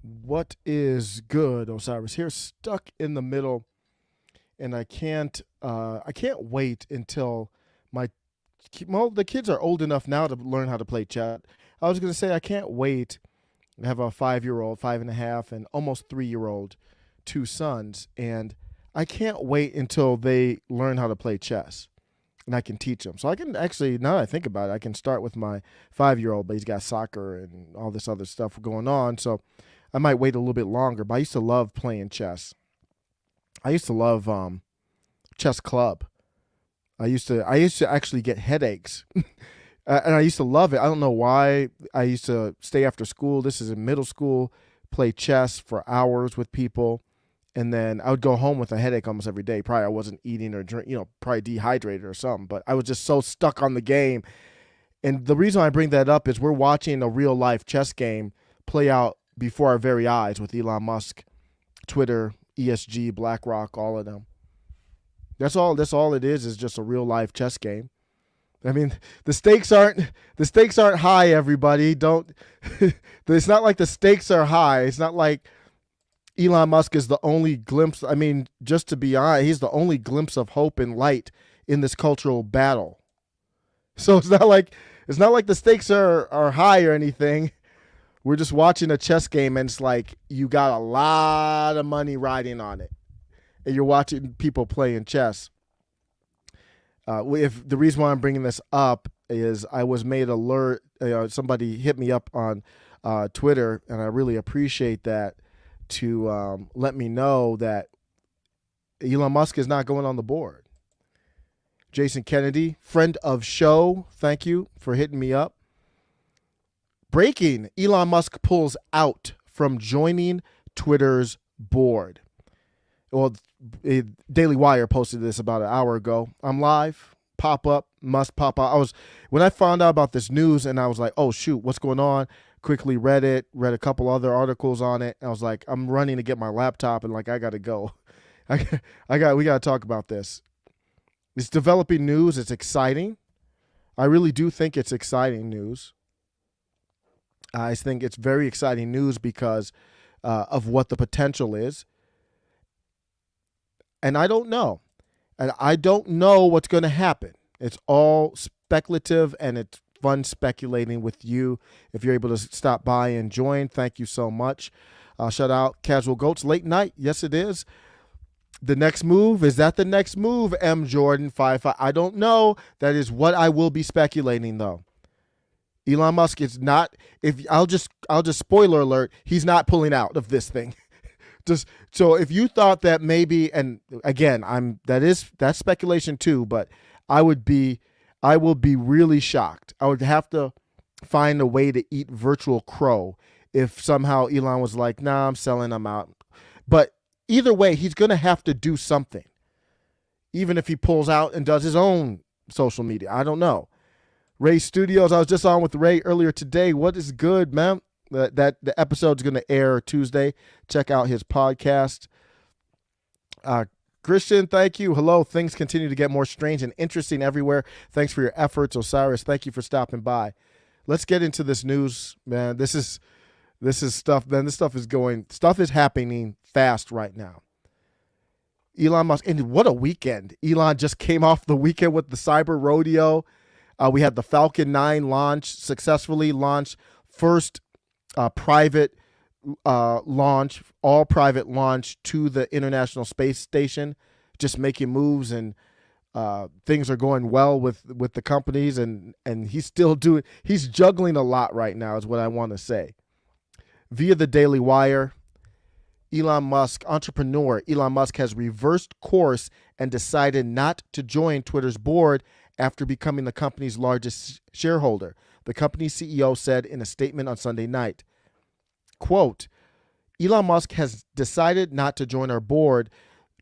What is good, Osiris? Here, stuck in the middle, and I can't wait until my well, the kids are old enough now to learn how to play chess. I was gonna say I can't wait. I have a 5-year-old, five and a half, and almost 3-year-old, two sons, and I can't wait until they learn how to play chess. And I can teach them. So I can actually, now that I think about it, I can start with my 5-year-old, but he's got soccer and all this other stuff going on. So I might wait a little bit longer. But I used to love playing chess. I used to love chess club. I used to actually get headaches, and I used to love it. I don't know why. I used to stay after school. This is in middle school, play chess for hours with people, and then I would go home with a headache almost every day. Probably I wasn't eating or drink, probably dehydrated or something. But I was just so stuck on the game. And the reason I bring that up is we're watching a real life chess game play out before our very eyes with Elon Musk, Twitter, ESG, BlackRock, all of them. That's all it is just a real life chess game. I mean, the stakes aren't high, everybody. Don't it's not like the stakes are high. It's not like Elon Musk is the only glimpse. I mean, just to be honest, he's the only glimpse of hope and light in this cultural battle. So it's not like the stakes are high or anything. We're just watching a chess game, and it's like you got a lot of money riding on it, and you're watching people playing chess. If the reason why I'm bringing this up is I was made alert. Somebody hit me up on Twitter, and I really appreciate that to let me know that Elon Musk is not going on the board. Jason Kennedy, friend of show, thank you for hitting me up. Breaking: Elon Musk pulls out from joining Twitter's board. Well, Daily Wire posted this about an hour ago. I'm live. Pop up. Must pop out. When I found out about this news, and I was like, oh shoot, what's going on? Quickly read it. Read a couple other articles on it. I was like, I'm running to get my laptop, and I gotta go. We gotta talk about this. It's developing news. It's exciting. I really do think it's exciting news. I think it's very exciting news because of what the potential is. And I don't know. And I don't know what's going to happen. It's all speculative, and it's fun speculating with you. If you're able to stop by and join, thank you so much. Shout out Casual Goats Late Night. Yes, it is. The next move, is that the next move, M Jordan 55? I don't know. That is what I will be speculating, though. Elon Musk is not, if I'll just spoiler alert, he's not pulling out of this thing. Just so if you thought that maybe, and again, that's speculation too, but I will be really shocked. I would have to find a way to eat virtual crow if somehow Elon was like, nah, I'm selling, I'm out. But either way, he's going to have to do something. Even if he pulls out and does his own social media. I don't know. Ray Studios, I was just on with Ray earlier today. What is good, man? That the episode's going to air Tuesday. Check out his podcast. Christian, thank you. Hello. Things continue to get more strange and interesting everywhere. Thanks for your efforts. Osiris, thank you for stopping by. Let's get into this news, man. This is stuff, man. Stuff is happening fast right now. Elon Musk, and what a weekend. Elon just came off the weekend with the Cyber Rodeo. We had the Falcon 9 launch, successfully launched, first private launch, all private launch to the International Space Station, just making moves, and things are going well with the companies, and he's juggling a lot right now is what I want to say. Via the Daily Wire, entrepreneur Elon Musk has reversed course and decided not to join Twitter's board after becoming the company's largest shareholder. The company's CEO said in a statement on Sunday night, quote, Elon Musk has decided not to join our board,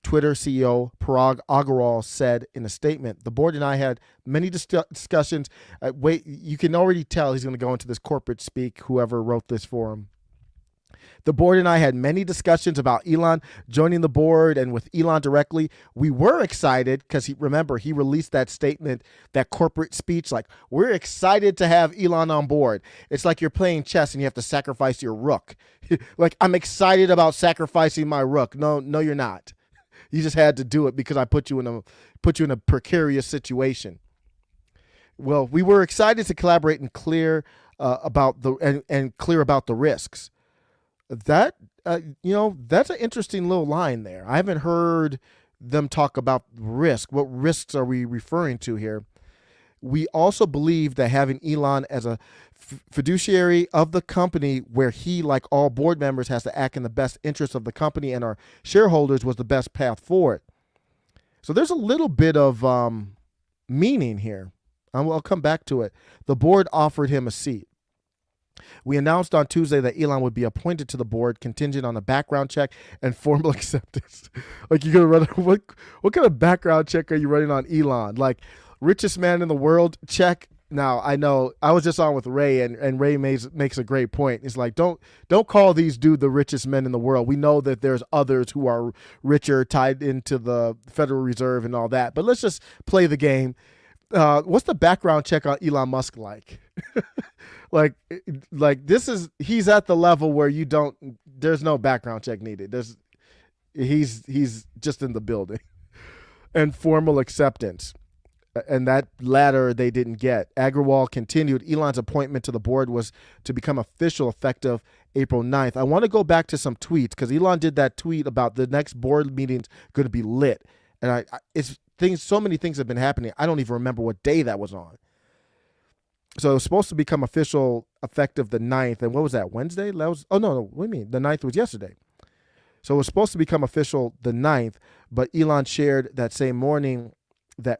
Twitter CEO Parag Agrawal said in a statement. The board and I had many discussions. You can already tell he's going to go into this corporate speak, whoever wrote this for him. The board and I had many discussions about Elon joining the board, and with Elon directly, we were excited because remember, he released that statement, that corporate speech, like, we're excited to have Elon on board. It's like you're playing chess and you have to sacrifice your rook. Like, I'm excited about sacrificing my rook. No, you're not. You just had to do it because I put you in a precarious situation. Well, we were excited to collaborate and clear about the risks. That that's an interesting little line there. I haven't heard them talk about risk. What risks are we referring to here? We also believe that having Elon as a fiduciary of the company, where he, like all board members, has to act in the best interest of the company and our shareholders, was the best path forward. So there's a little bit of meaning here. I'll come back to it. The board offered him a seat. We announced on Tuesday that Elon would be appointed to the board contingent on a background check and formal acceptance. Like, you're going to run, what kind of background check are you running on Elon? Like, richest man in the world check? Now, I know I was just on with Ray, and Ray makes a great point. It's like, don't call these dudes the richest men in the world. We know that there's others who are richer, tied into the Federal Reserve and all that. But let's just play the game. What's the background check on Elon Musk like? like he's at the level where there's no background check needed. He's just in the building. And formal acceptance. And that latter they didn't get. Agrawal continued. Elon's appointment to the board was to become official effective April 9th. I want to go back to some tweets, because Elon did that tweet about the next board meeting's going to be lit. And so many things have been happening. I don't even remember what day that was on. So it was supposed to become official effective the 9th. And what was that, Wednesday? No, what do you mean? The 9th was yesterday. So it was supposed to become official the 9th, but Elon shared that same morning that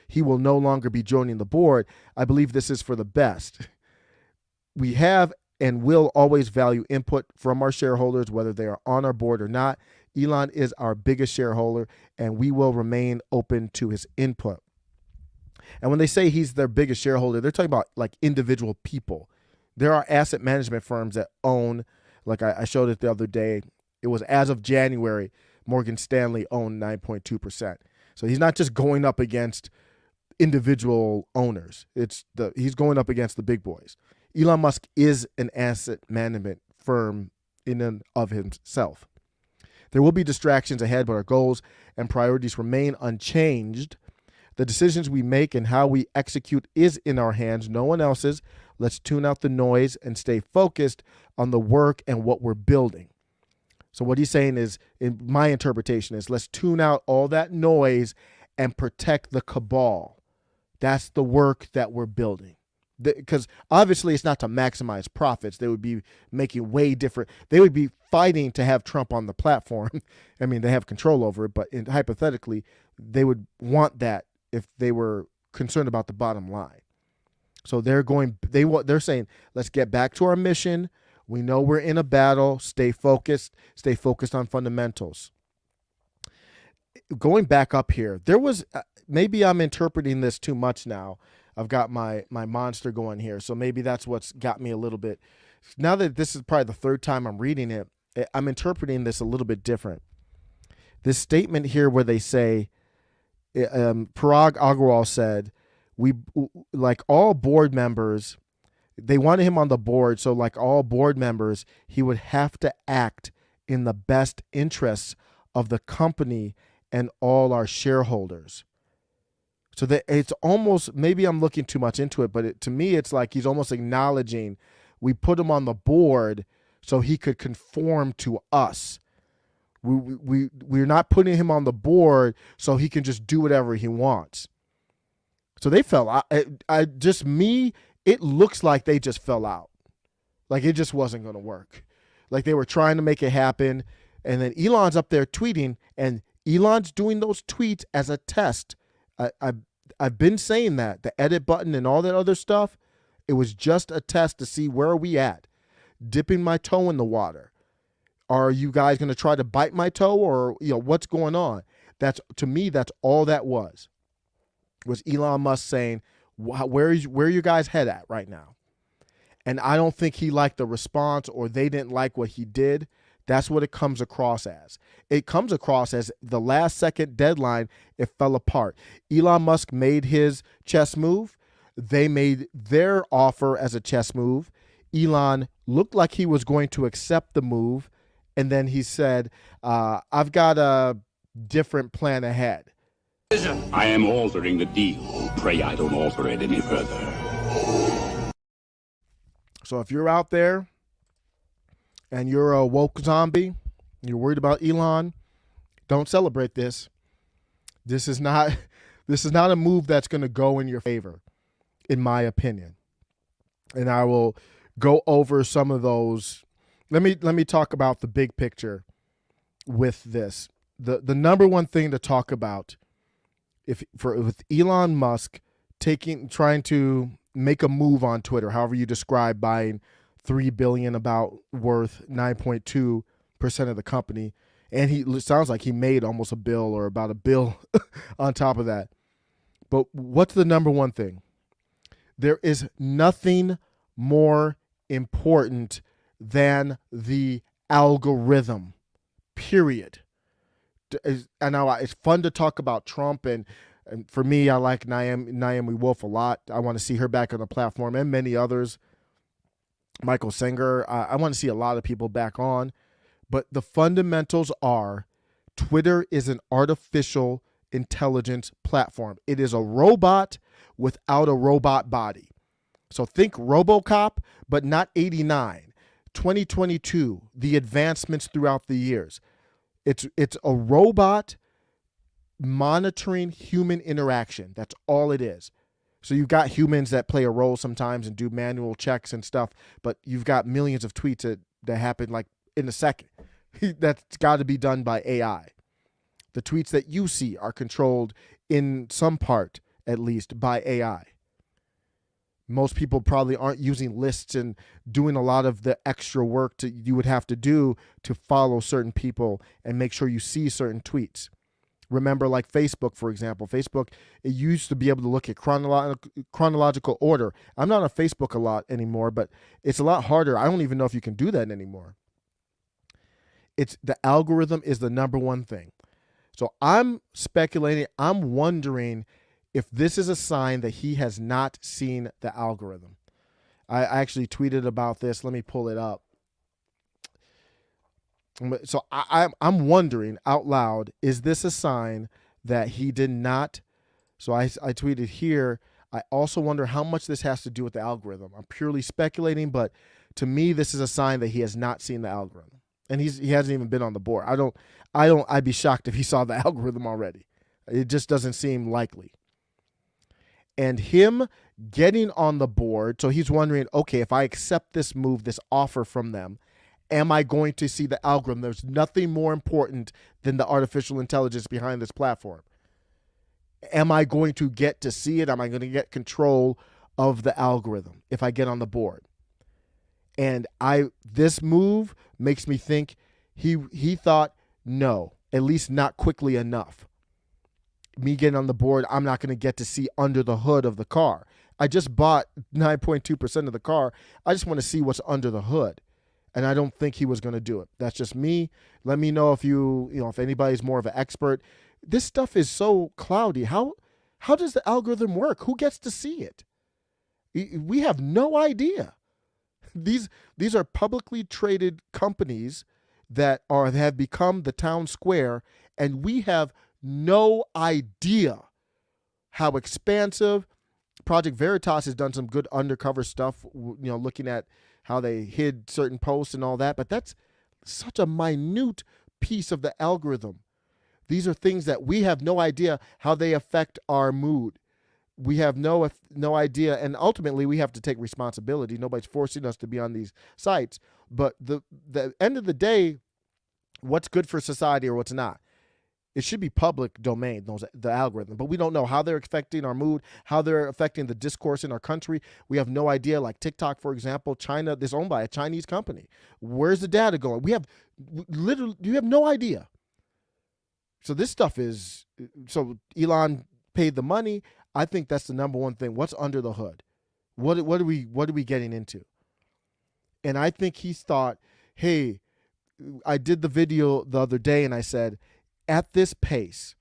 he will no longer be joining the board. I believe this is for the best. We have and will always value input from our shareholders, whether they are on our board or not. Elon is our biggest shareholder, and we will remain open to his input. And when they say he's their biggest shareholder, they're talking about like individual people. There are asset management firms that own, like I showed it the other day, it was as of January, Morgan Stanley owned 9.2%. So he's not just going up against individual owners. He's going up against the big boys. Elon Musk is an asset management firm in and of himself. There will be distractions ahead, but our goals and priorities remain unchanged. The decisions we make and how we execute is in our hands, no one else's. Let's tune out the noise and stay focused on the work and what we're building. So what he's saying is, in my interpretation, is let's tune out all that noise and protect the cabal. That's the work that we're building. Because obviously it's not to maximize profits. They would be making way different. They would be fighting to have Trump on the platform. I mean, they have control over it, but hypothetically, they would want that if they were concerned about the bottom line. So they're saying, let's get back to our mission. We know we're in a battle. Stay focused on fundamentals. Going back up here, there was, maybe I'm interpreting this too much now. I've got my monster going here. So maybe that's what's got me a little bit. Now that this is probably the third time I'm reading it, I'm interpreting this a little bit different. This statement here where they say, Parag Agrawal said, we, like all board members, they wanted him on the board. So like all board members, he would have to act in the best interests of the company and all our shareholders. So that it's almost, maybe I'm looking too much into it, but to me, it's like he's almost acknowledging we put him on the board so he could conform to us. We're not putting him on the board so he can just do whatever he wants. So they fell out. It looks like they just fell out. Like it just wasn't going to work. Like they were trying to make it happen. And then Elon's up there tweeting, and Elon's doing those tweets as a test. I've been saying that the edit button and all that other stuff, it was just a test to see where are we at, dipping my toe in the water. Are you guys going to try to bite my toe, or what's going on? To me, that's all that was Elon Musk saying, where are you guys head at right now? And I don't think he liked the response or they didn't like what he did. That's what it comes across as. It comes across as the last second deadline, it fell apart. Elon Musk made his chess move. They made their offer as a chess move. Elon looked like he was going to accept the move. And then he said, I've got a different plan ahead. I am altering the deal. Pray I don't alter it any further. So if you're out there and you're a woke zombie, you're worried about Elon, don't celebrate this. This is not a move that's going to go in your favor, in my opinion. And I will go over some of those. Let me talk about the big picture with this. The number one thing to talk about with Elon Musk trying to make a move on Twitter, however you describe buying $3 billion, about worth 9.2% of the company, and it sounds like he made almost $1 billion or about $1 billion on top of that. But what's the number one thing? There is nothing more important than the algorithm, period. I know it's fun to talk about Trump, and for me, I like Naomi Wolf a lot. I want to see her back on the platform, and many others. Michael Singer. I want to see a lot of people back on. But the fundamentals are Twitter is an artificial intelligence platform. It is a robot without a robot body. So think RoboCop, but not 89. 2022, the advancements throughout the years. It's a robot monitoring human interaction. That's all it is. So you've got humans that play a role sometimes and do manual checks and stuff, but you've got millions of tweets that happen like in a second. That's got to be done by AI. The tweets that you see are controlled in some part, at least, by AI. Most people probably aren't using lists and doing a lot of the extra work you would have to do to follow certain people and make sure you see certain tweets. Remember, like Facebook, for example. Facebook, it used to be able to look at chronological order. I'm not on Facebook a lot anymore, but it's a lot harder. I don't even know if you can do that anymore. The algorithm is the number one thing. So I'm speculating, I'm wondering if this is a sign that he has not seen the algorithm. I actually tweeted about this. Let me pull it up. So I'm wondering out loud, is this a sign that he did not? So I tweeted here, I also wonder how much this has to do with the algorithm. I'm purely speculating, but to me, this is a sign that he has not seen the algorithm. And he hasn't even been on the board. I'd be shocked if he saw the algorithm already. It just doesn't seem likely. And him getting on the board, so he's wondering, okay, if I accept this move, this offer from them, am I going to see the algorithm? There's nothing more important than the artificial intelligence behind this platform. Am I going to get to see it? Am I going to get control of the algorithm if I get on the board? And this move makes me think he thought, no, at least not quickly enough. Me getting on the board, I'm not going to get to see under the hood of the car. I just bought 9.2% of the car. I just want to see what's under the hood. And I don't think he was going to do it. That's just me. Let me know if if anybody's more of an expert. This stuff is so cloudy. How does the algorithm work? Who gets to see it? We have no idea. These are publicly traded companies that have become the town square, and we have no idea how expansive. Project Veritas has done some good undercover stuff, looking at how they hid certain posts and all that, but that's such a minute piece of the algorithm. These are things that we have no idea how they affect our mood. We have no idea, and ultimately we have to take responsibility. Nobody's forcing us to be on these sites, but the end of the day, what's good for society or what's not? It should be public domain, the algorithm, but we don't know how they're affecting our mood, how they're affecting the discourse in our country. We have no idea. Like TikTok, for example, China, this owned by a Chinese company. Where's the data going? You have no idea. So this stuff so Elon paid the money. I think that's the number one thing. What's under the hood? What are we getting into? And I think he's thought, hey, I did the video the other day and I said, at this pace,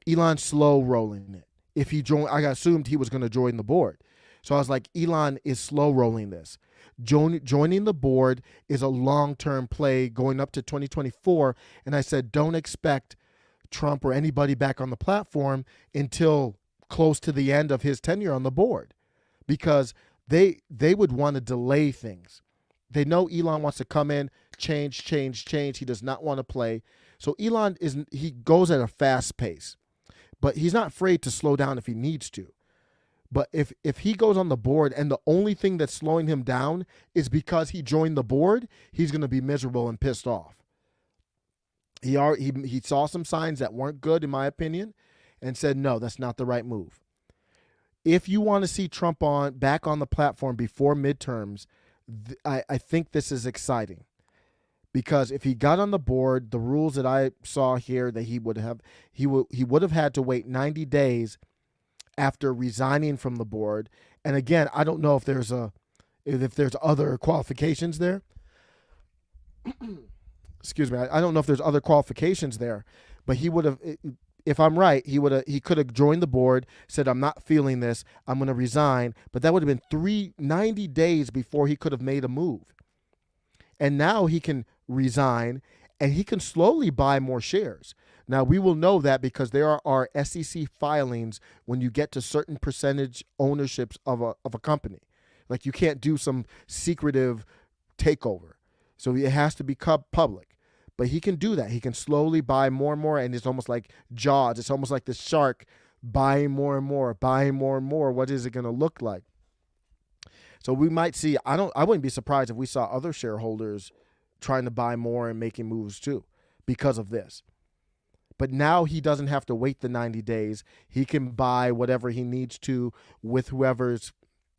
Elon's slow rolling it. If he joined, I assumed he was going to join the board. So I was like, Elon is slow rolling this. Joining the board is a long-term play going up to 2024. And I said, don't expect Trump or anybody back on the platform until close to the end of his tenure on the board, because they would want to delay things. They know Elon wants to come in, change. He does not want to play. So Elon he goes at a fast pace, but he's not afraid to slow down if he needs to. But if he goes on the board and the only thing that's slowing him down is because he joined the board, he's going to be miserable and pissed off. He saw some signs that weren't good, in my opinion, and said, no, that's not the right move. If you want to see Trump back on the platform before midterms, I think this is exciting. Because if he got on the board, the rules that I saw here that he would have had to wait 90 days after resigning from the board. And again, I don't know if there's other qualifications there. Excuse me. I don't know if there's other qualifications there, but he would have, if I'm right, he could have joined the board, said, I'm not feeling this, I'm going to resign. But that would have been 90 days before he could have made a move. And now he can resign and he can slowly buy more shares. Now, we will know that because there are SEC filings when you get to certain percentage ownerships of a company. Like, you can't do some secretive takeover. So it has to be public. But he can do that. He can slowly buy more and more, and it's almost like Jaws. It's almost like the shark buying more and more, buying more and more. What is it going to look like? So we might see, I wouldn't be surprised if we saw other shareholders trying to buy more and making moves too because of this. But now he doesn't have to wait the 90 days. He can buy whatever he needs to with whoever's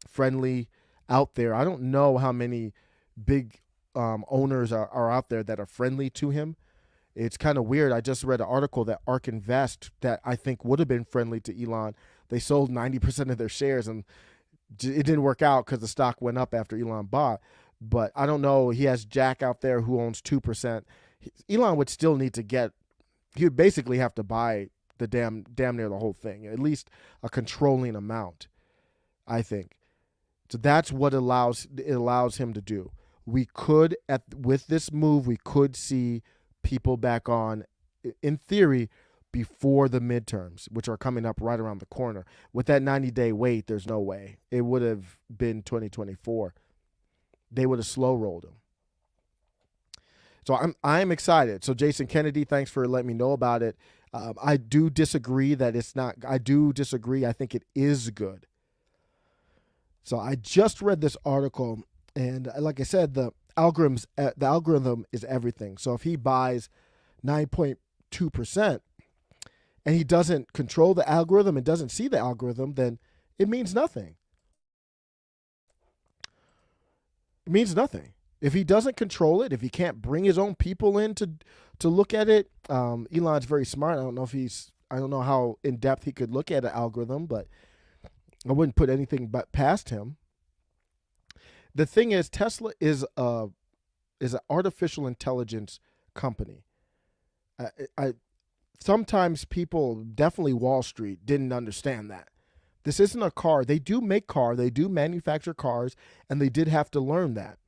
friendly out there. I don't know how many big owners are out there that are friendly to him. It's kind of weird. I just read an article that ARK Invest, that I think would have been friendly to Elon, they sold 90% of their shares, and it didn't work out because the stock went up after Elon bought. But I don't know. He has Jack out there who owns 2%. Elon would still need to get, he would basically have to buy the damn near the whole thing, at least a controlling amount, I think. So that's what it allows him to do. We could, with this move, we could see people back on, in theory, before the midterms, which are coming up right around the corner. With that 90-day wait, there's no way. It would have been 2024. They would have slow rolled him. So I'm excited. So Jason Kennedy, thanks for letting me know about it. I do disagree that it's not. I do disagree. I think it is good. So I just read this article, and like I said, the algorithm is everything. So if he buys 9.2%, and he doesn't control the algorithm and doesn't see the algorithm, then it means nothing. It means nothing. If he doesn't control it, if he can't bring his own people in to look at it, Elon's very smart. I don't know how in depth he could look at an algorithm, but I wouldn't put anything but past him. The thing is, Tesla is an artificial intelligence company. Sometimes people, definitely Wall Street, didn't understand that. This isn't a car. They do make cars. They do manufacture cars, and they did have to learn that.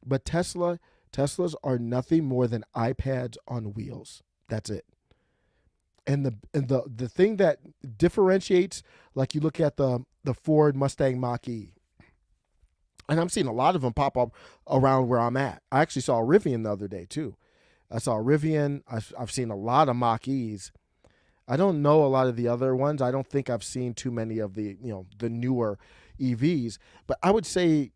But Teslas are nothing more than iPads on wheels. That's it. And the thing that differentiates, like you look at the Ford Mustang Mach-E, and I'm seeing a lot of them pop up around where I'm at. I actually saw a Rivian the other day too. I saw a Rivian. I've seen a lot of Mach-E's. I don't know a lot of the other ones. I don't think I've seen too many of the newer EVs. But I would say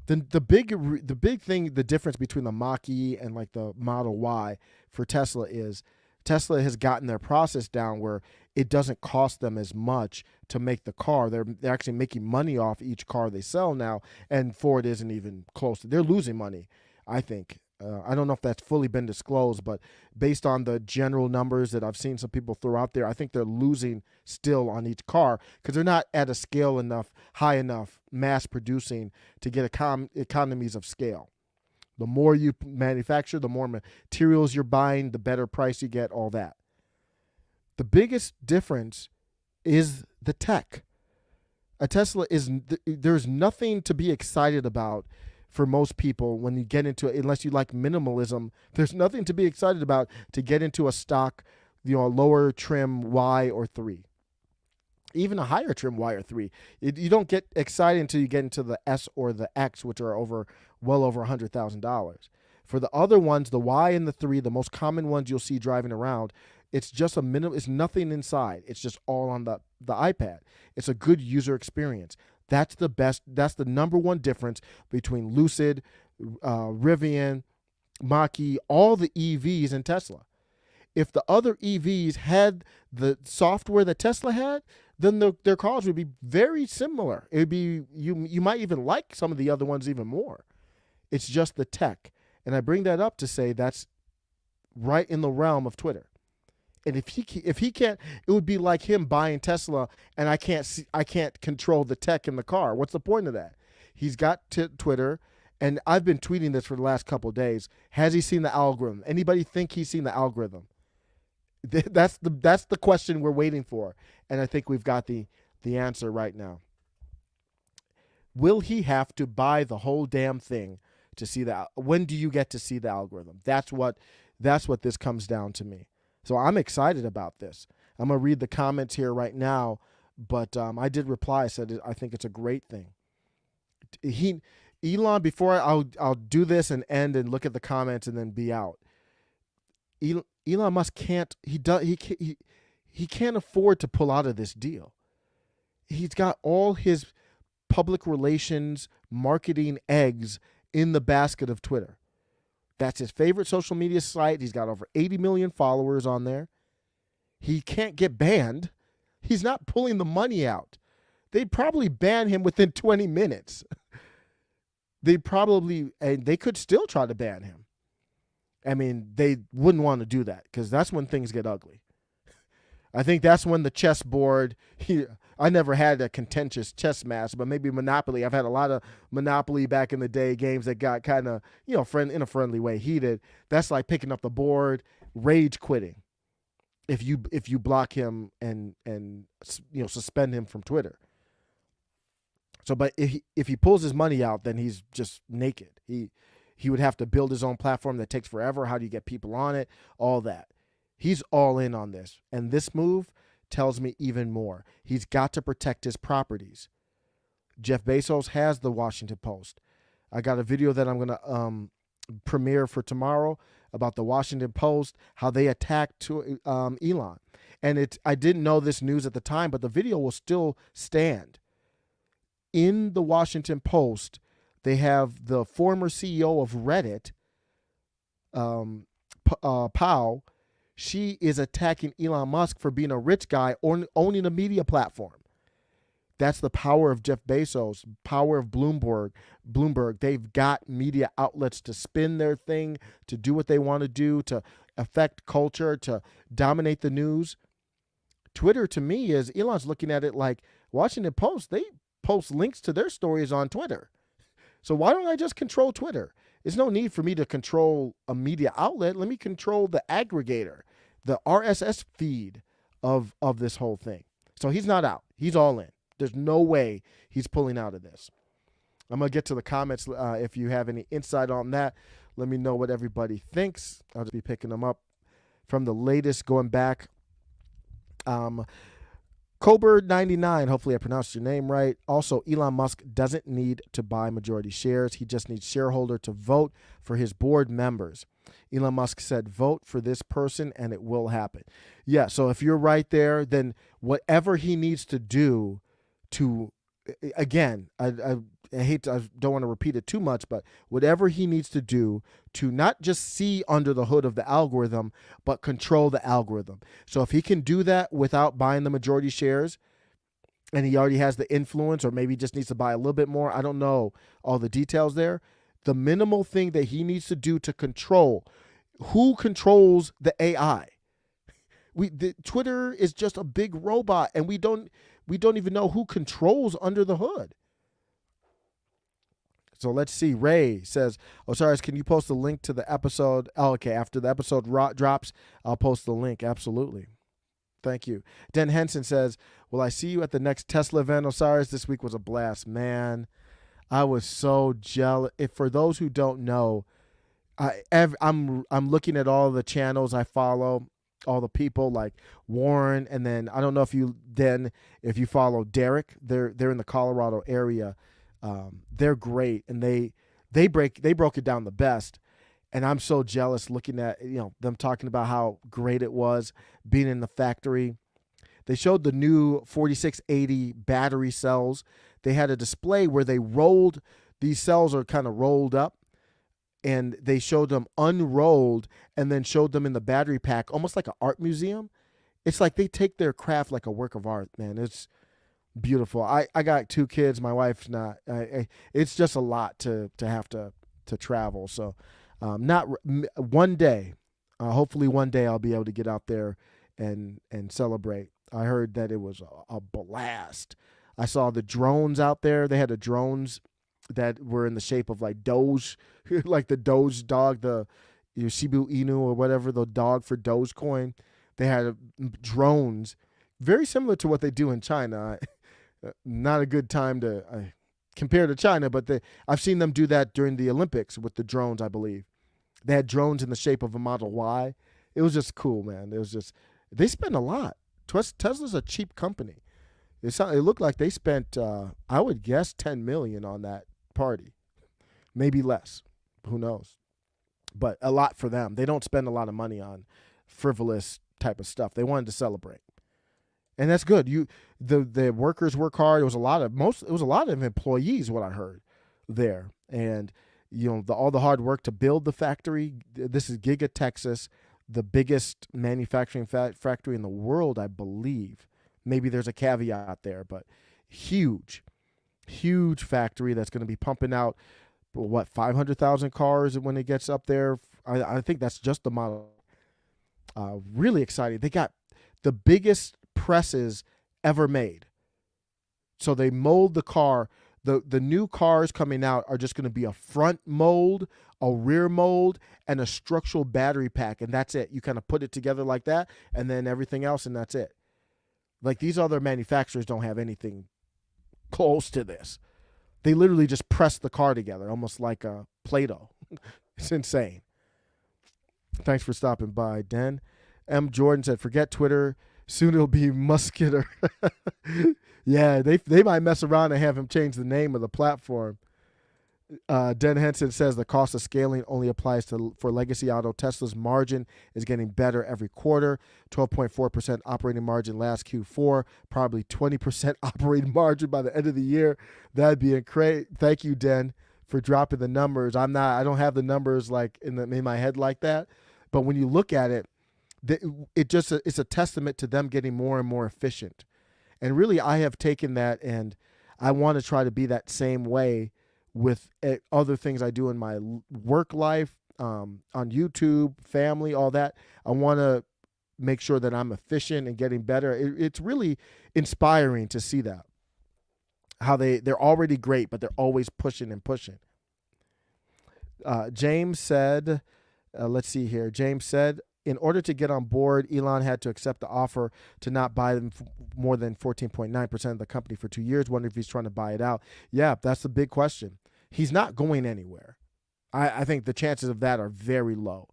the big thing, the difference between the Mach-E and like the Model Y for Tesla is Tesla has gotten their process down where it doesn't cost them as much to make the car. They're actually making money off each car they sell now, and Ford isn't even close to. They're losing money, I think. I don't know if that's fully been disclosed, but based on the general numbers that I've seen some people throw out there, I think they're losing still on each car because they're not at a scale high enough, mass producing to get economies of scale. The more you manufacture, the more materials you're buying, the better price you get, all that. The biggest difference is the tech. A Tesla there's nothing to be excited about for most people when you get into it, unless you like minimalism. There's nothing to be excited about to get into a stock, a lower trim Y or 3. Even a higher trim Y or 3. You don't get excited until you get into the S or the X, which are well over $100,000. For the other ones, the Y and the 3, the most common ones you'll see driving around, it's just it's nothing inside. It's just all on the iPad. It's a good user experience. That's the number one difference between Lucid, Rivian, Mach-E, all the EVs and Tesla. If the other EVs had the software that Tesla had, then their cars would be very similar. It would be you might even like some of the other ones even more. It's just the tech. And I bring that up to say that's right in the realm of Twitter. And if he can't, it would be like him buying Tesla and I can't control the tech in the car. What's the point of that? He's got Twitter, and I've been tweeting this for the last couple of days. Has he seen the algorithm? Anybody think he's seen the algorithm? That's the question we're waiting for, and I think we've got the answer right now. Will he have to buy the whole damn thing to see that? When do you get to see the algorithm? That's what this comes down to me. So I'm excited about this. I'm gonna read the comments here right now, but I did reply. I said I think it's a great thing. Elon, before I'll do this and end and look at the comments and then be out. Elon Musk can't afford to pull out of this deal. He's got all his public relations marketing eggs in the basket of Twitter. That's his favorite social media site. He's got over 80 million followers on there. He can't get banned. He's not pulling the money out. They'd probably ban him within 20 minutes. They could still try to ban him. I mean, they wouldn't want to do that because that's when things get ugly. I think that's when the chessboard, I never had a contentious chess match, but maybe Monopoly. I've had a lot of Monopoly back in the day, games that got kind of, in a friendly way heated. That's like picking up the board, rage quitting. If you block him and suspend him from Twitter. So, but if he pulls his money out, then he's just naked. He would have to build his own platform that takes forever. How do you get people on it? All that. He's all in on this. And this move tells me even more. He's got to protect his properties. Jeff Bezos has the Washington Post. I got a video that I'm going to premiere for tomorrow about the Washington Post, how they attacked Elon. And I didn't know this news at the time, but the video will still stand. In the Washington Post, they have the former CEO of Reddit, Powell. She is attacking Elon Musk for being a rich guy or owning a media platform. That's the power of Jeff Bezos, power of Bloomberg. They've got media outlets to spin their thing, to do what they want to do, to affect culture, to dominate the news. Twitter, to me, is Elon's looking at it like Washington Post. They post links to their stories on Twitter. So why don't I just control Twitter? There's no need for me to control a media outlet. Let me control the aggregator, the RSS feed of this whole thing. So he's not out. He's all in. There's no way he's pulling out of this. I'm going to get to the comments. If you have any insight on that, let me know what everybody thinks. I'll just be picking them up from the latest going back. Cobird99, hopefully I pronounced your name right. Also, Elon Musk doesn't need to buy majority shares. He just needs shareholder to vote for his board members. Elon Musk said, vote for this person and it will happen. Yeah, so if you're right there, then whatever he needs to do to, again, I don't want to repeat it too much, but whatever he needs to do to not just see under the hood of the algorithm, but control the algorithm. So if he can do that without buying the majority shares, and he already has the influence, or maybe just needs to buy a little bit more, I don't know all the details there. The minimal thing that he needs to do to control, who controls the AI? Twitter is just a big robot, and we don't even know who controls under the hood. So let's see. Ray says, Osiris, can you post a link to the episode? Oh, okay. After the episode drops, I'll post the link. Absolutely. Thank you. Den Henson says, will I see you at the next Tesla event, Osiris? This week was a blast. Man, I was so jealous. If for those who don't know, I'm looking at all the channels I follow, all the people like Warren, and then I don't know if you follow Derek. They're in the Colorado area. They're great, and they broke it down the best. And I'm so jealous looking at them talking about how great it was being in the factory. They showed the new 4680 battery cells. They had a display where these cells are kind of rolled up, and they showed them unrolled and then showed them in the battery pack, almost like an art museum. It's like they take their craft like a work of art, man. It's beautiful. I got 2 kids. My wife's not. It's just a lot to have to travel. So not one day. Hopefully one day I'll be able to get out there and celebrate. I heard that it was a blast. I saw the drones out there. They had the drones that were in the shape of like Doge, like the Doge dog, your Shibu Inu or whatever, the dog for Dogecoin. They had drones very similar to what they do in China. Not a good time to compare to China, but I've seen them do that during the Olympics with the drones, I believe. They had drones in the shape of a Model Y. It was just cool, man. They spend a lot. Tesla's a cheap company. It looked like they spent, I would guess, $10 million on that party, maybe less. Who knows? But a lot for them. They don't spend a lot of money on frivolous type of stuff. They wanted to celebrate, and that's good. The workers work hard. It was a lot of employees. What I heard there, and all the hard work to build the factory. This is Giga Texas, the biggest manufacturing factory in the world, I believe. Maybe there's a caveat there, but huge factory that's going to be pumping out, 500,000 cars when it gets up there. I think that's just the model. Really excited. They got the biggest presses ever made. So they mold the car. The new cars coming out are just going to be a front mold, a rear mold, and a structural battery pack, and that's it. You kind of put it together like that, and then everything else, and that's it. Like, these other manufacturers don't have anything close to this. They literally just press the car together, almost like a Play-Doh. It's insane. Thanks for stopping by, Den. M. Jordan said, forget Twitter. Soon it'll be Musketer. Yeah, they might mess around and have him change the name of the platform. Den Henson says the cost of scaling only applies for legacy auto. Tesla's margin is getting better every quarter. 12.4% operating margin last Q4. Probably 20% operating margin by the end of the year. That'd be great. Thank you, Den, for dropping the numbers. I don't have the numbers like in my head like that. But when you look at it, it's a testament to them getting more and more efficient. And really, I have taken that, and I want to try to be that same way with other things I do in my work life, on YouTube, family, all that. I want to make sure that I'm efficient and getting better. It's really inspiring to see that, how they're already great, but they're always pushing and pushing. James said, let's see here. James said, in order to get on board, Elon had to accept the offer to not buy them more than 14.9% of the company for 2 years. Wonder if he's trying to buy it out. Yeah, that's the big question. He's not going anywhere. I think the chances of that are very low.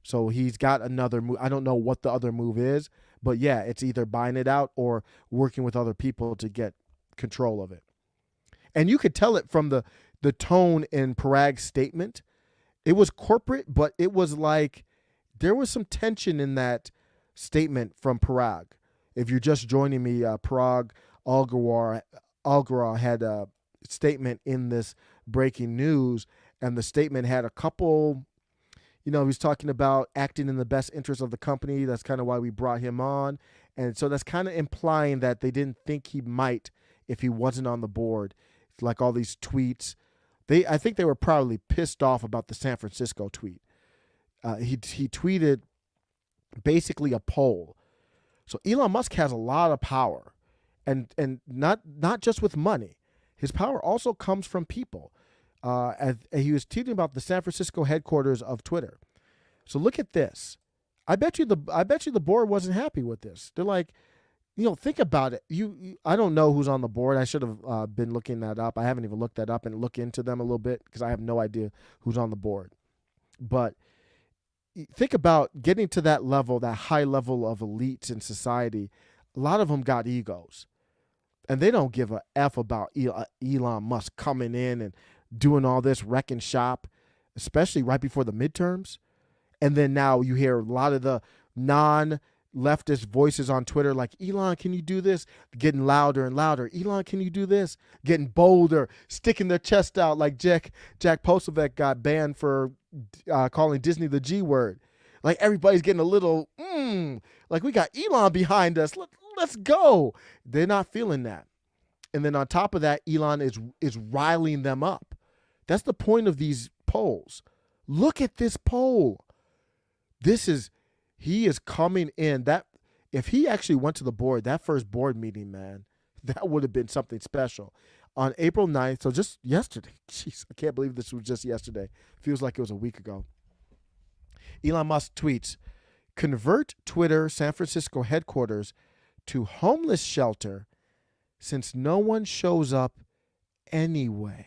So he's got another move. I don't know what the other move is, but yeah, it's either buying it out or working with other people to get control of it. And you could tell it from the tone in Parag's statement. It was corporate, but it was like there was some tension in that statement from Parag. If you're just joining me, Parag Agrawal had a statement in this breaking news, and the statement had a couple, he was talking about acting in the best interest of the company. That's kind of why we brought him on. And so that's kind of implying that they didn't think he might if he wasn't on the board. It's like all these tweets. I think they were probably pissed off about the San Francisco tweet. He tweeted basically a poll. So Elon Musk has a lot of power, and not just with money. His power also comes from people. He was tweeting about the San Francisco headquarters of Twitter. So look at this. I bet you the board wasn't happy with this. They're like, think about it. I don't know who's on the board. I should have been looking that up. I haven't even looked that up and look into them a little bit because I have no idea who's on the board. But think about getting to that level, that high level of elites in society. A lot of them got egos, and they don't give a F about Elon Musk coming in and doing all this wrecking shop, especially right before the midterms. And then now you hear a lot of the non-leftist voices on Twitter like, Elon, can you do this? Getting louder and louder. Elon, can you do this? Getting bolder, sticking their chest out like Jack Posobiec got banned for calling Disney the G word. Like everybody's getting a little, like we got Elon behind us. Let's go. They're not feeling that. And then on top of that, Elon is riling them up. That's the point of these polls. Look at this poll. He is coming in. That if he actually went to the board, that first board meeting, man, that would have been something special. On April 9th, so just yesterday, jeez, I can't believe this was just yesterday. Feels like it was a week ago. Elon Musk tweets, convert Twitter San Francisco headquarters to homeless shelter since no one shows up anyway.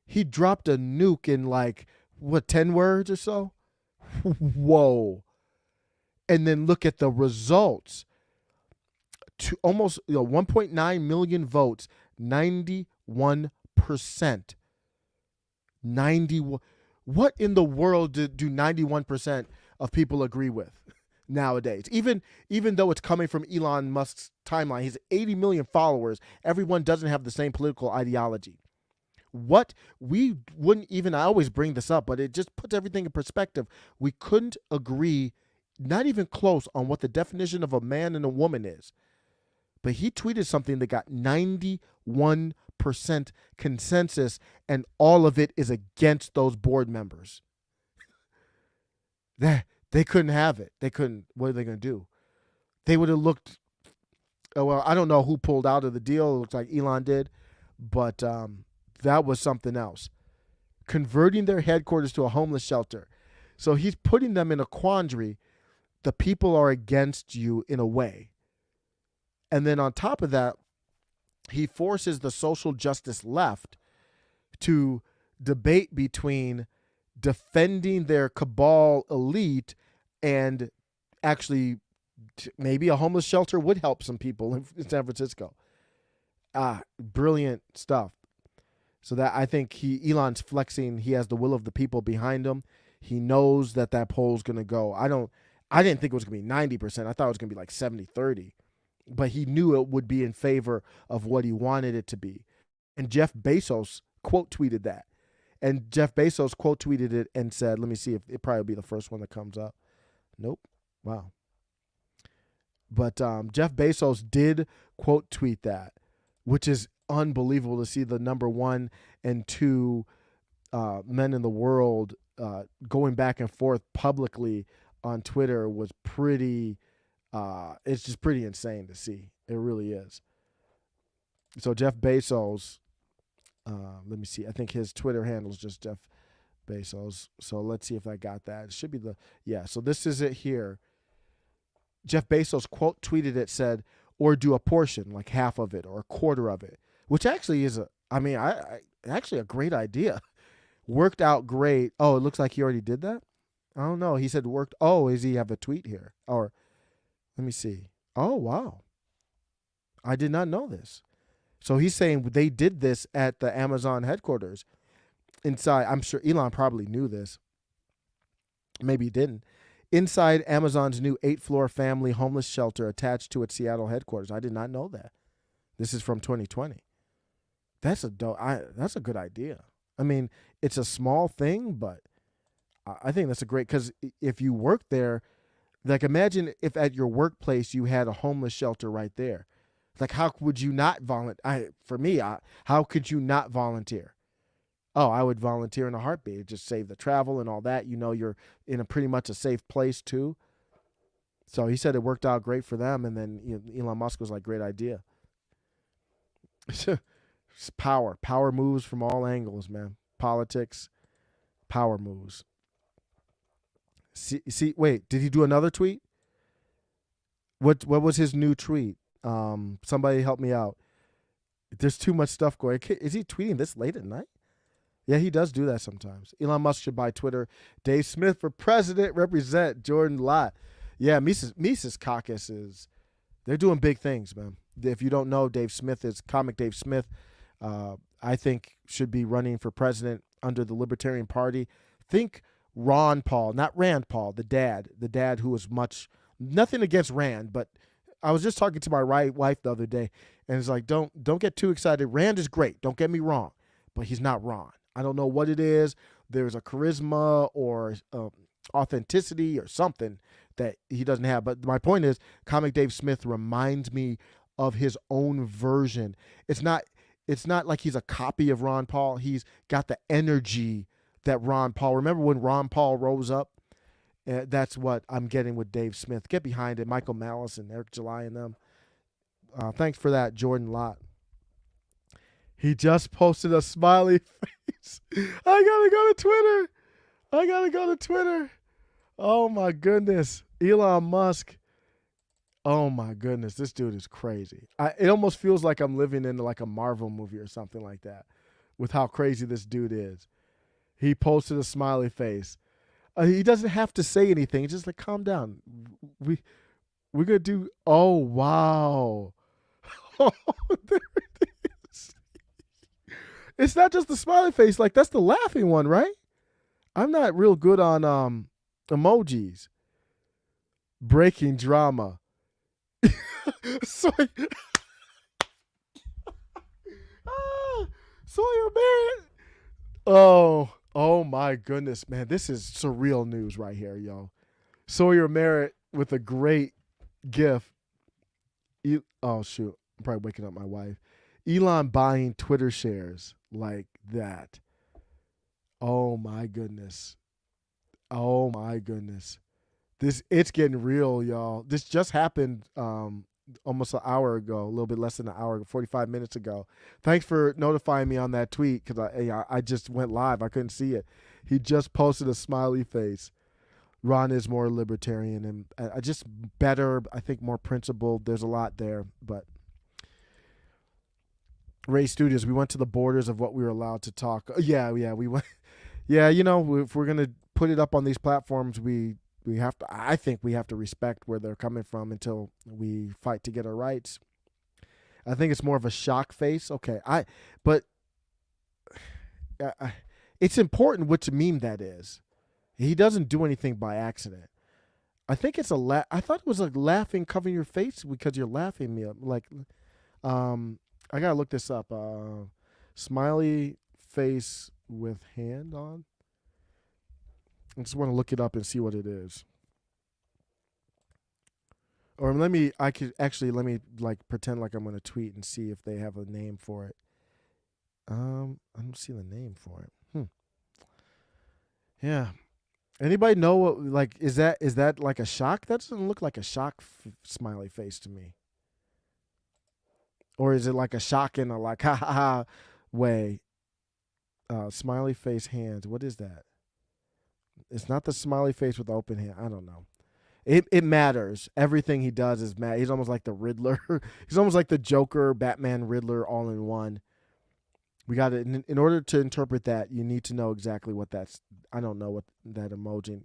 He dropped a nuke in 10 words or so? Whoa. And then look at the results. To almost 1.9 million votes, 91%. 91. What in the world do 91% of people agree with nowadays? Even though it's coming from Elon Musk's timeline, he's 80 million followers. Everyone doesn't have the same political ideology. What we wouldn't even, I always bring this up, but it just puts everything in perspective. We couldn't agree, not even close, on what the definition of a man and a woman is. But he tweeted something that got 91% consensus, and all of it is against those board members. They couldn't have it. They couldn't. What are they going to do? They would have looked, well, I don't know who pulled out of the deal. It looks like Elon did, but that was something else. Converting their headquarters to a homeless shelter. So he's putting them in a quandary. The people are against you in a way. And then on top of that, he forces the social justice left to debate between defending their cabal elite and actually maybe a homeless shelter would help some people in San Francisco. Brilliant stuff. So that I think Elon's flexing. He has the will of the people behind him. He knows that poll's going to go. I didn't think it was going to be 90%. I thought it was going to be like 70-30. But he knew it would be in favor of what he wanted it to be. And Jeff Bezos quote tweeted that. And Jeff Bezos quote tweeted it and said, let me see if it probably be the first one that comes up. Nope. Wow. But Jeff Bezos did quote tweet that, which is unbelievable to see the number 1 and 2 men in the world going back and forth publicly on Twitter was pretty, it's just pretty insane to see. It really is. So Jeff Bezos, let me see. I think his Twitter handle is just Jeff Bezos. So let's see if I got that. It should be so this is it here. Jeff Bezos quote tweeted it, said, or do a portion, like half of it or a quarter of it, which actually is actually a great idea. Worked out great. Oh, it looks like he already did that. I don't know. He said worked. Oh, does he have a tweet here? Or let me see. Oh, wow. I did not know this. So he's saying they did this at the Amazon headquarters inside. I'm sure Elon probably knew this. Maybe he didn't. Inside Amazon's new 8-floor family homeless shelter attached to its Seattle headquarters. I did not know that. This is from 2020. That's a good idea. I mean, it's a small thing, but I think that's a great, because if you work there, like imagine if at your workplace you had a homeless shelter right there. Like, how would you not volunteer? How could you not volunteer? Oh, I would volunteer in a heartbeat. Just save the travel and all that. You're in a pretty much a safe place too. So he said it worked out great for them. And then Elon Musk was like, great idea. It's power moves from all angles, man. Politics, power moves. Wait, did he do another tweet? What was his new tweet? Somebody help me out. There's too much stuff going. Is he tweeting this late at night? Yeah, he does do that sometimes. Elon Musk should buy Twitter. Dave Smith for president. Represent Jordan Lott. Yeah, Mises Caucus they're doing big things, man. If you don't know, Dave Smith is comic Dave Smith. I think should be running for president under the Libertarian Party. Think Ron Paul, not Rand Paul, the dad who was nothing against Rand, but I was just talking to my wife the other day, and it's like, don't get too excited. Rand is great, don't get me wrong, but he's not Ron. I don't know what it is. There's a charisma or authenticity or something that he doesn't have. But my point is, comic Dave Smith reminds me of his own version. It's not like he's a copy of Ron Paul. He's got the energy that Ron Paul. Remember when Ron Paul rose up? That's what I'm getting with Dave Smith. Get behind it. Michael Malice and Eric July and them. Thanks for that, Jordan Lott. He just posted a smiley face. I gotta go to Twitter. Oh my goodness. Elon Musk. Oh my goodness. This dude is crazy. It almost feels like I'm living in like a Marvel movie or something like that with how crazy this dude is. He posted a smiley face. He doesn't have to say anything. He's just like, calm down. We're gonna do. Oh wow. Oh, there it is. It's not just the smiley face. Like that's the laughing one, right? I'm not real good on emojis. Breaking drama. Sawyer Barrett. Oh my goodness, man. This is surreal news right here, yo. Sawyer Merritt with a great gif. Oh shoot. I'm probably waking up my wife. Elon buying Twitter shares like that. Oh my goodness. Oh my goodness. It's getting real, y'all. This just happened almost an hour ago, a little bit less than an hour, 45 minutes ago. Thanks for notifying me on that tweet because I just went live. I couldn't see it. He just posted a smiley face. Ron is more libertarian and just better, I think more principled. There's a lot there. But Ray Studios, we went to the borders of what we were allowed to talk. Yeah, we went. Yeah, if we're going to put it up on these platforms, we have to. I think we have to respect where they're coming from until we fight to get our rights. I think it's more of a shock face. Okay, but it's important which meme that is. He doesn't do anything by accident. I think it's I thought it was like laughing, covering your face because you're laughing me up. Like, I gotta look this up. Smiley face with hand on. I just want to look it up and see what it is. Or let me like pretend like I'm going to tweet and see if they have a name for it. I don't see the name for it. Yeah. Anybody know what, like, is that like a shock? That doesn't look like a shock smiley face to me. Or is it like a shock in a like ha ha ha way? Smiley face hands. What is that? It's not the smiley face with the open hand. I don't know. It matters. Everything he does is mad. He's almost like the Riddler. He's almost like the Joker, Batman, Riddler, all in one. We got it. In order to interpret that, you need to know exactly what that's. I don't know what that emoji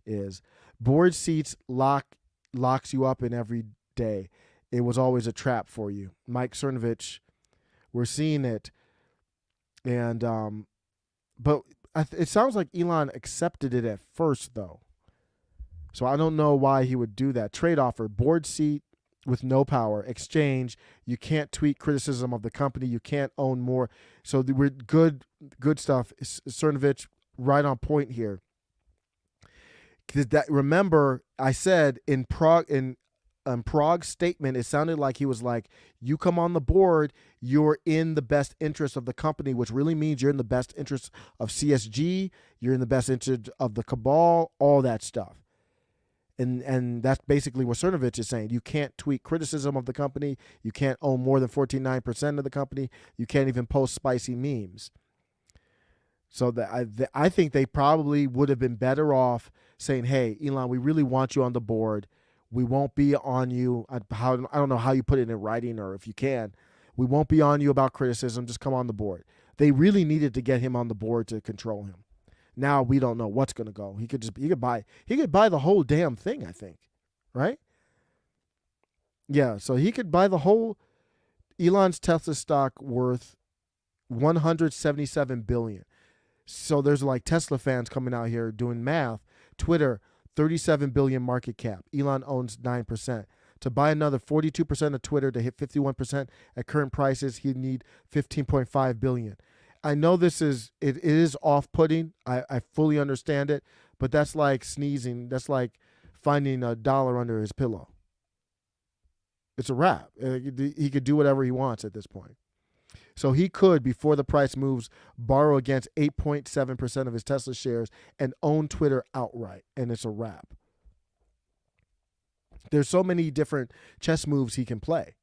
is. Board seats locks you up in every day. It was always a trap for you. Mike Cernovich, we're seeing it. And but it sounds like Elon accepted it at first, though. So I don't know why he would do that. Trade offer, board seat with no power. Exchange, you can't tweet criticism of the company. You can't own more. So we're good stuff. Cernovich, right on point here. Remember, I said in Prague's statement, it sounded like he was like, you come on the board, you're in the best interest of the company, which really means you're in the best interest of CSG, you're in the best interest of the cabal, all that stuff. And that's basically what Cernovich is saying. You can't tweet criticism of the company. You can't own more than 14.9% of the company. You can't even post spicy memes. So I think they probably would have been better off saying, hey, Elon, we really want you on the board. We won't be on you. I don't know how you put it in writing or if you can. We won't be on you about criticism. Just come on the board. They really needed to get him on the board to control him. Now we don't know what's going to go. He could buy the whole damn thing, I think. Right? Yeah, so he could buy the whole Elon's Tesla stock worth $177 billion. So there's like Tesla fans coming out here doing math. Twitter, $37 billion market cap. Elon owns 9%. To buy another 42% of Twitter to hit 51% at current prices, he'd need $15.5 billion. I know it is off-putting. I fully understand it, but that's like sneezing. That's like finding $1 under his pillow. It's a wrap. He could do whatever he wants at this point. So he could, before the price moves, borrow against 8.7% of his Tesla shares and own Twitter outright, and it's a wrap. There's so many different chess moves he can play.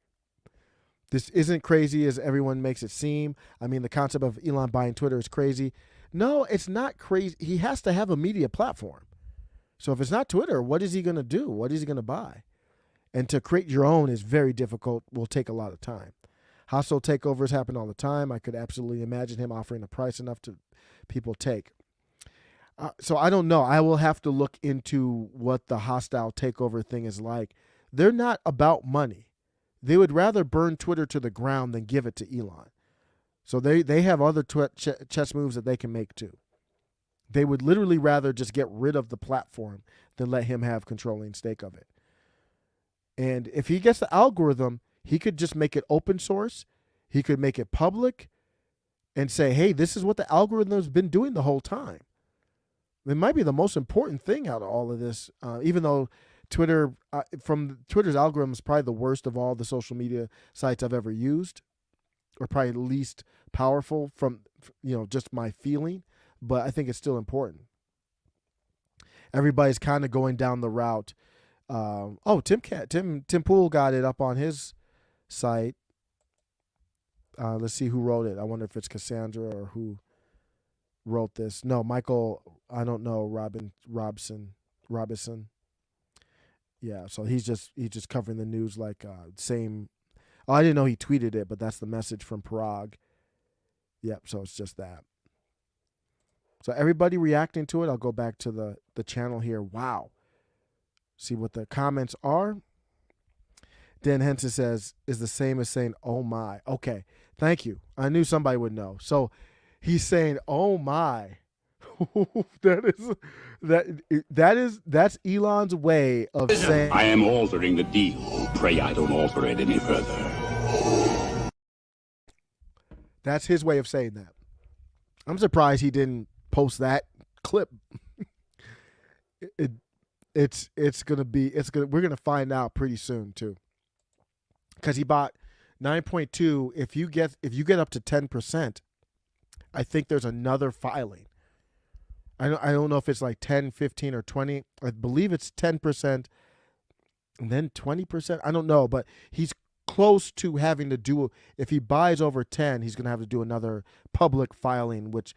This isn't crazy as everyone makes it seem. I mean, the concept of Elon buying Twitter is crazy. No, it's not crazy. He has to have a media platform. So if it's not Twitter, what is he going to do? What is he going to buy? And to create your own is very difficult, will take a lot of time. Hostile takeovers happen all the time. I could absolutely imagine him offering a price enough to people take. So I don't know. I will have to look into what the hostile takeover thing is like. They're not about money. They would rather burn Twitter to the ground than give it to Elon. So they have other chess moves that they can make too. They would literally rather just get rid of the platform than let him have controlling stake of it. And if he gets the algorithm, he could just make it open source. He could make it public and say, hey, this is what the algorithm has been doing the whole time. It might be the most important thing out of all of this, even though Twitter, from Twitter's algorithm is probably the worst of all the social media sites I've ever used, or probably the least powerful from, just my feeling, but I think it's still important. Everybody's kind of going down the route. Tim Pool got it up on his site. Let's see who wrote it. I wonder if it's Cassandra or who wrote this. No, Michael, I don't know, Robinson. Yeah, so he's just covering the news like same. Oh, I didn't know he tweeted it, but that's the message from Parag. Yep, so it's just that. So everybody reacting to it. I'll go back to the channel here. Wow. See what the comments are. Dan Henson says, is the same as saying, oh my. Okay, thank you. I knew somebody would know. So he's saying, oh my. That's Elon's way of saying, I am altering the deal. Pray I don't alter it any further. That's his way of saying that. I'm surprised he didn't post that clip. We're gonna find out pretty soon too. Because he bought 9.2. If you get up to 10%, I think there's another filing. I don't know if it's like 10, 15, or 20. I believe it's 10% and then 20%. I don't know, but he's close to having to do. If he buys over 10, he's going to have to do another public filing, which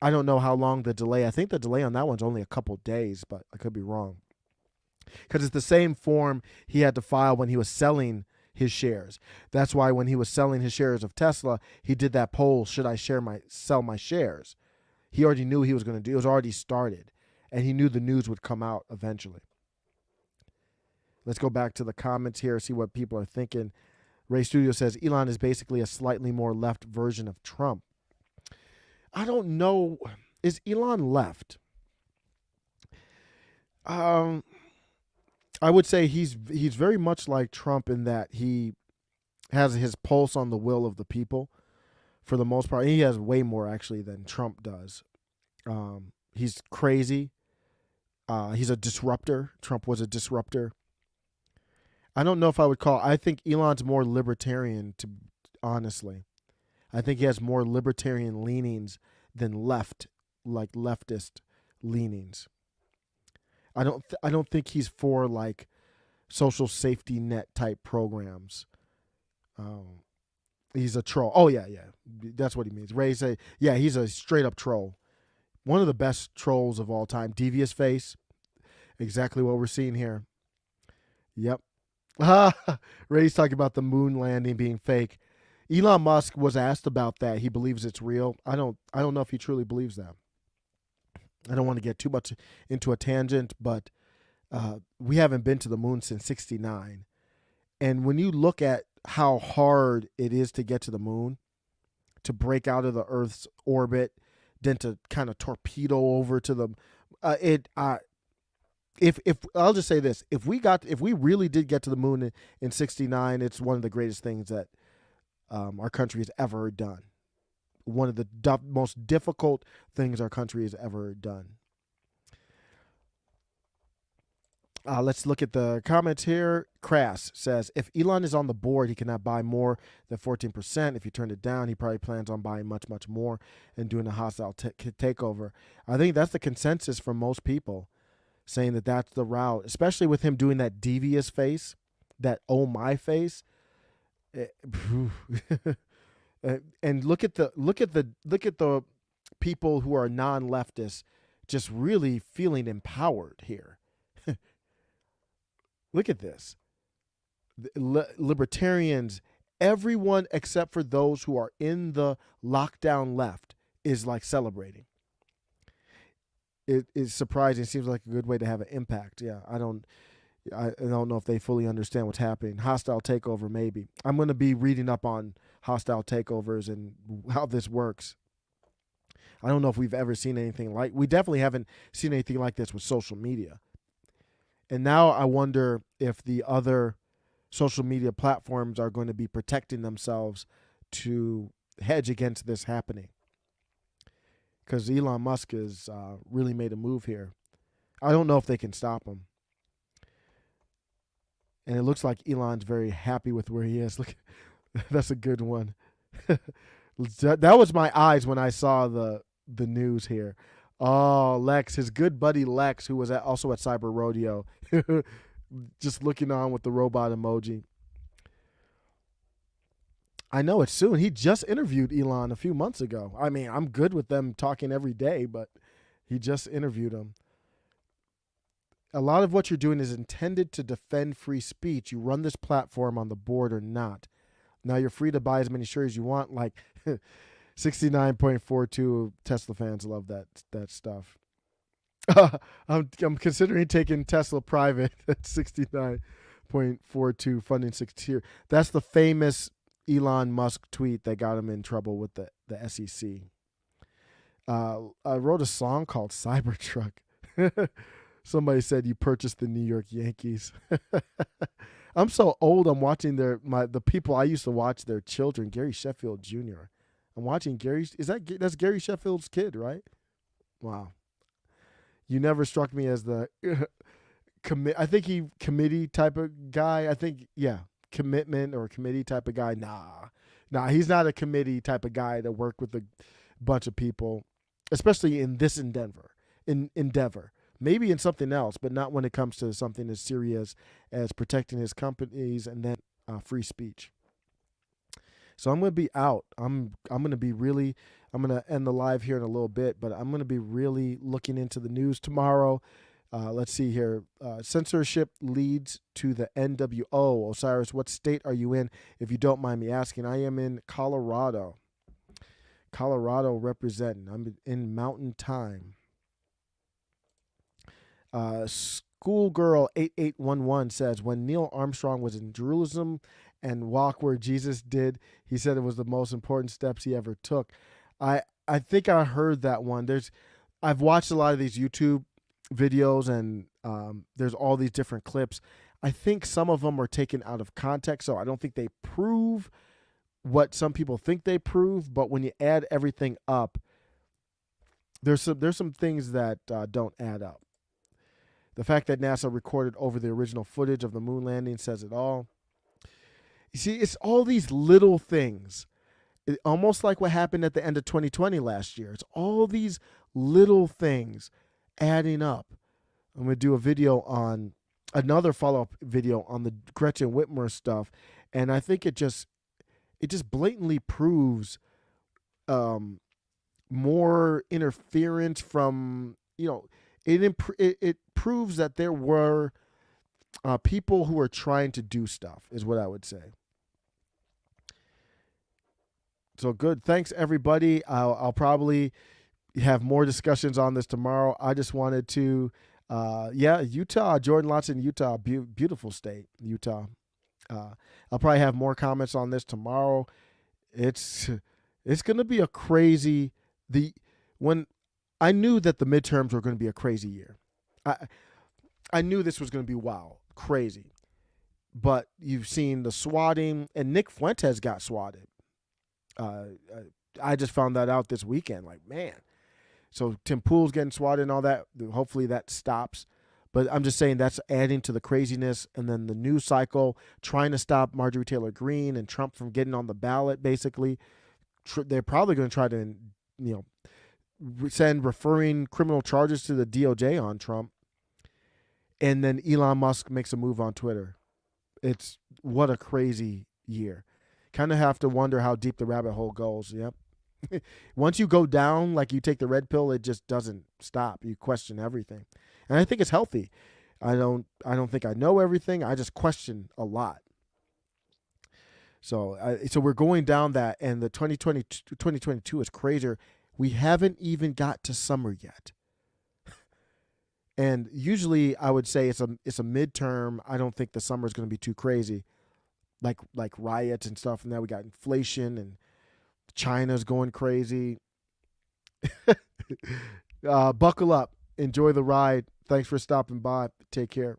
I don't know how long the delay. I think the delay on that one's only a couple days, but I could be wrong. Because it's the same form he had to file when he was selling his shares. That's why when he was selling his shares of Tesla, he did that poll, should I sell my shares? He already knew he was going to do. It was already started, and he knew the news would come out eventually. Let's go back to the comments here, see what people are thinking. Ray Studio says, Elon is basically a slightly more left version of Trump. I don't know. Is Elon left? I would say he's very much like Trump in that he has his pulse on the will of the people for the most part. He has way more actually than Trump does. He's crazy. He's a disruptor. Trump was a disruptor. I don't know if I think Elon's more libertarian, honestly. I think he has more libertarian leanings than leftist leanings. I don't think he's for like social safety net type programs. Um, he's a troll. Oh yeah, yeah, that's what he means. Ray say, yeah, he's a straight up troll. One of the best trolls of all time. Devious face. Exactly what we're seeing here. Yep. Ray's talking about the moon landing being fake. Elon Musk was asked about that. He believes it's real. I don't know if he truly believes that. I don't want to get too much into a tangent, but we haven't been to the moon since '69. And when you look at how hard it is to get to the moon, to break out of the Earth's orbit, then to kind of torpedo over to the if I'll just say this, if we really did get to the moon in '69, it's one of the greatest things that our country has ever done. One of the most difficult things our country has ever done. Let's look at the comments here. Crass says, if Elon is on the board, he cannot buy more than 14%. If he turned it down, he probably plans on buying much, much more and doing a hostile takeover. I think that's the consensus from most people, saying that that's the route, especially with him doing that devious face, that oh my face. And look at the people who are non-leftists just really feeling empowered here. Look at this. Libertarians, everyone except for those who are in the lockdown left is like celebrating. It is surprising. It seems like a good way to have an impact. Yeah, I don't know if they fully understand what's happening. Hostile takeover, maybe. I'm going to be reading up on hostile takeovers and how this works. I don't know if we've ever seen anything like. We definitely haven't seen anything like this with social media. And now I wonder if the other social media platforms are going to be protecting themselves to hedge against this happening. Because Elon Musk has really made a move here. I don't know if they can stop him. And it looks like Elon's very happy with where he is. Look, that's a good one. That was my eyes when I saw the news here. Oh, Lex, his good buddy Lex, who was also at Cyber Rodeo, just looking on with the robot emoji. I know it's soon. He just interviewed Elon a few months ago. I mean, I'm good with them talking every day, but he just interviewed him. A lot of what you're doing is intended to defend free speech. You run this platform on the board or not. Now you're free to buy as many shares as you want. Like 69.42 Tesla fans love that stuff. I'm considering taking Tesla private at 69.42 funding 6 tier. That's the famous Elon Musk tweet that got him in trouble with the SEC. I wrote a song called Cybertruck. Somebody said you purchased the New York Yankees. I'm so old. I'm watching the people I used to watch their children. Gary Sheffield Jr. I'm watching Gary. That's Gary Sheffield's kid, right? Wow. You never struck me as the I think he committee type of guy. I think commitment or committee type of guy. Nah, he's not a committee type of guy to work with a bunch of people, especially in this endeavor. Maybe in something else, but not when it comes to something as serious as protecting his companies and then free speech. So I'm going to be out. I'm going to end the live here in a little bit, but I'm going to be really looking into the news tomorrow. Let's see here. Censorship leads to the NWO. Osiris, what state are you in, if you don't mind me asking? I am in Colorado. Colorado representing. I'm in Mountain Time. Schoolgirl 8811 says, when Neil Armstrong was in Jerusalem and walked where Jesus did, he said it was the most important steps he ever took. I think I heard that one. I've watched a lot of these YouTube videos, and there's all these different clips. I think some of them are taken out of context, so I don't think they prove what some people think they prove. But when you add everything up, there's some things that don't add up. The fact that NASA recorded over the original footage of the moon landing says it all. You see, it's all these little things. Almost like what happened at the end of 2020 last year. It's all these little things adding up. I'm going to do a video on another follow-up video on the Gretchen Whitmer stuff, and I think it just blatantly proves more interference from, it proves that there were people who are trying to do stuff, is what I would say. So good. Thanks, everybody. I'll probably have more discussions on this tomorrow. I just wanted to, Utah, Jordan Lotson, Utah, beautiful state, Utah. I'll probably have more comments on this tomorrow. It's going to be a crazy, when I knew that the midterms were going to be a crazy year. I knew this was going to be crazy. But you've seen the swatting, and Nick Fuentes got swatted. I just found that out this weekend. Like, man. So Tim Pool's getting swatted and all that. Hopefully that stops. But I'm just saying that's adding to the craziness. And then the news cycle, trying to stop Marjorie Taylor Greene and Trump from getting on the ballot, basically. They're probably going to try to, send referring criminal charges to the DOJ on Trump. And then Elon Musk makes a move on Twitter. It's what a crazy year. Kind of have to wonder how deep the rabbit hole goes. Yep. Once you go down, like you take the red pill, it just doesn't stop. You question everything. And I think it's healthy. I don't think I know everything. I just question a lot. So we're going down that, and the 2022 is crazier. We haven't even got to summer yet. And usually I would say it's a midterm. I don't think the summer is going to be too crazy, like riots and stuff. And now we got inflation and China's going crazy. Buckle up. Enjoy the ride. Thanks for stopping by. Take care.